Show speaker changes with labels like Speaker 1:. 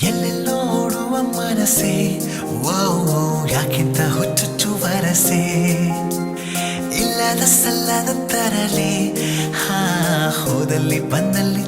Speaker 1: ಎಲ್ಲೆಲ್ಲೋ ಓಡುವ ಮನಸ್ಸೆ ಯಾಕಿಂತ ಹುಚ್ಚುಚ್ಚು ವರಸೆ ಇಲ್ಲದ ಸಲ್ಲದ ತರಲೆ ಹೋದಲ್ಲಿ ಬಂದಲ್ಲಿ